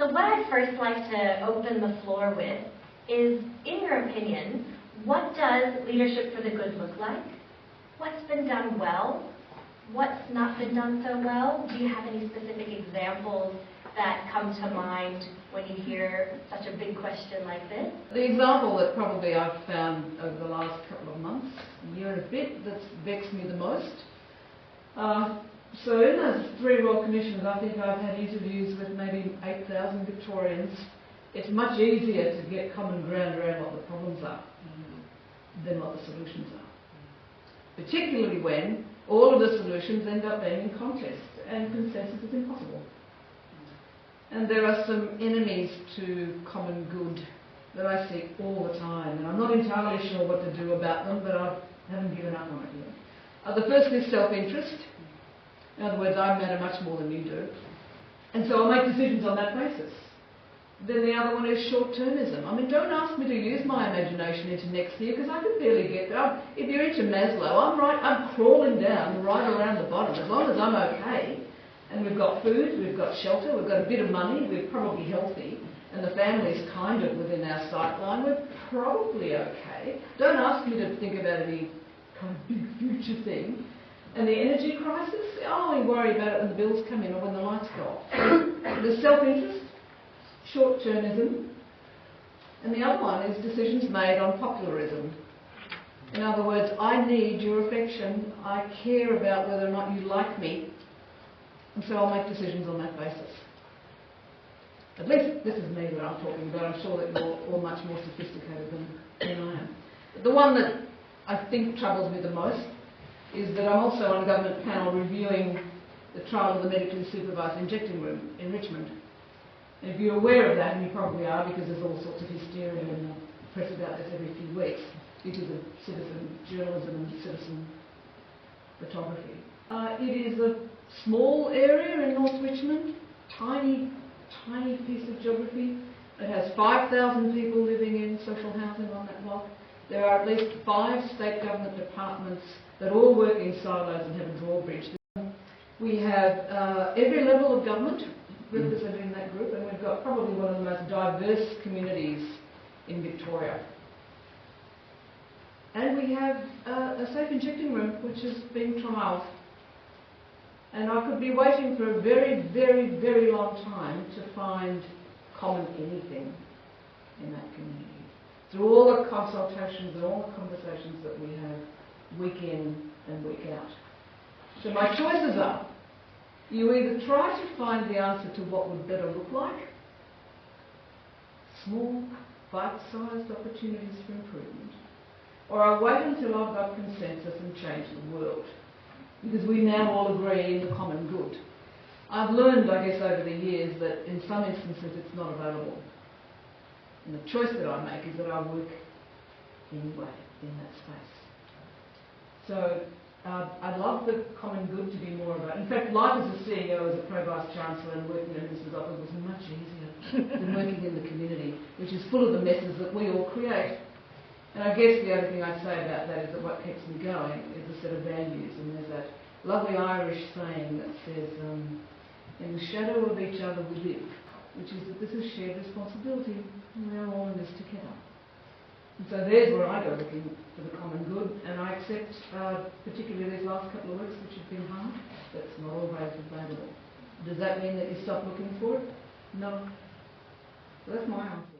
So what I'd first like to open the floor with is, in your opinion, what does leadership for the good look like? What's been done well? What's not been done so well? Do you have any specific examples that come to mind when you hear such a big question like this? The example that probably I've found over the last couple of months, year and a bit, that's vexed me the most. So in those 3 Royal Commissions, I think I've had interviews with maybe 8,000 Victorians. It's much easier to get common ground around what the problems are than what the solutions are. Particularly when all of the solutions end up being in contest and consensus is impossible. And there are some enemies to common good that I see all the time, and I'm not entirely sure what to do about them, but I haven't given up on it yet. The first is self-interest. In other words, I matter much more than you do. And so I'll make decisions on that basis. Then the other one is short-termism. I mean, don't ask me to use my imagination into next year, because I can barely get there. If you're into Maslow, I'm crawling down right around the bottom. As long as I'm okay, and we've got food, we've got shelter, we've got a bit of money, we're probably healthy, and the family's kind of within our sight line, we're probably okay. Don't ask me to think about any kind of big future thing. And the energy crisis, I only worry about it when the bills come in or when the lights go off. The self-interest, short-termism, and the other one is decisions made on popularism. In other words, I need your affection, I care about whether or not you like me, and so I'll make decisions on that basis. At least this is me that I'm talking about. I'm sure that you're all much more sophisticated than I am. But the one that I think troubles me the most is that I'm also on a government panel reviewing the trial of the medically supervised injecting room in Richmond. And if you're aware of that, and you probably are, because there's all sorts of hysteria in the press about this every few weeks, because of citizen journalism and citizen photography. It is a small area in North Richmond, tiny piece of geography. It has 5,000 people living in social housing on that block. There are at least 5 state government departments that all work in silos and have a drawbridge. We have every level of government represented in that group, and we've got probably one of the most diverse communities in Victoria. And we have a safe injecting room which is being trialled. And I could be waiting for a very, very, very long time to find common anything in that community. Through all the consultations and all the conversations that we have week in and week out. So my choices are, you either try to find the answer to what would better look like, small, bite-sized opportunities for improvement, or I wait until I've got consensus and change the world, because we now all agree in the common good. I've learned, I guess, over the years that in some instances it's not available. And the choice that I make is that I work anyway in that space. So I'd love the common good to be more about. In fact, life as a CEO, as a Pro-Vice Chancellor and working in a minister's office was much easier than working in the community, which is full of the messes that we all create. And I guess the other thing I'd say about that is that what keeps me going is a set of values. And there's that lovely Irish saying that says, in the shadow of each other we live, which is that this is shared responsibility, and we're all in this together. And so there's where I go looking for the common good, and I accept, particularly these last couple of weeks, which have been hard, that's not always available. Does that mean that you stop looking for it? No. So that's my answer.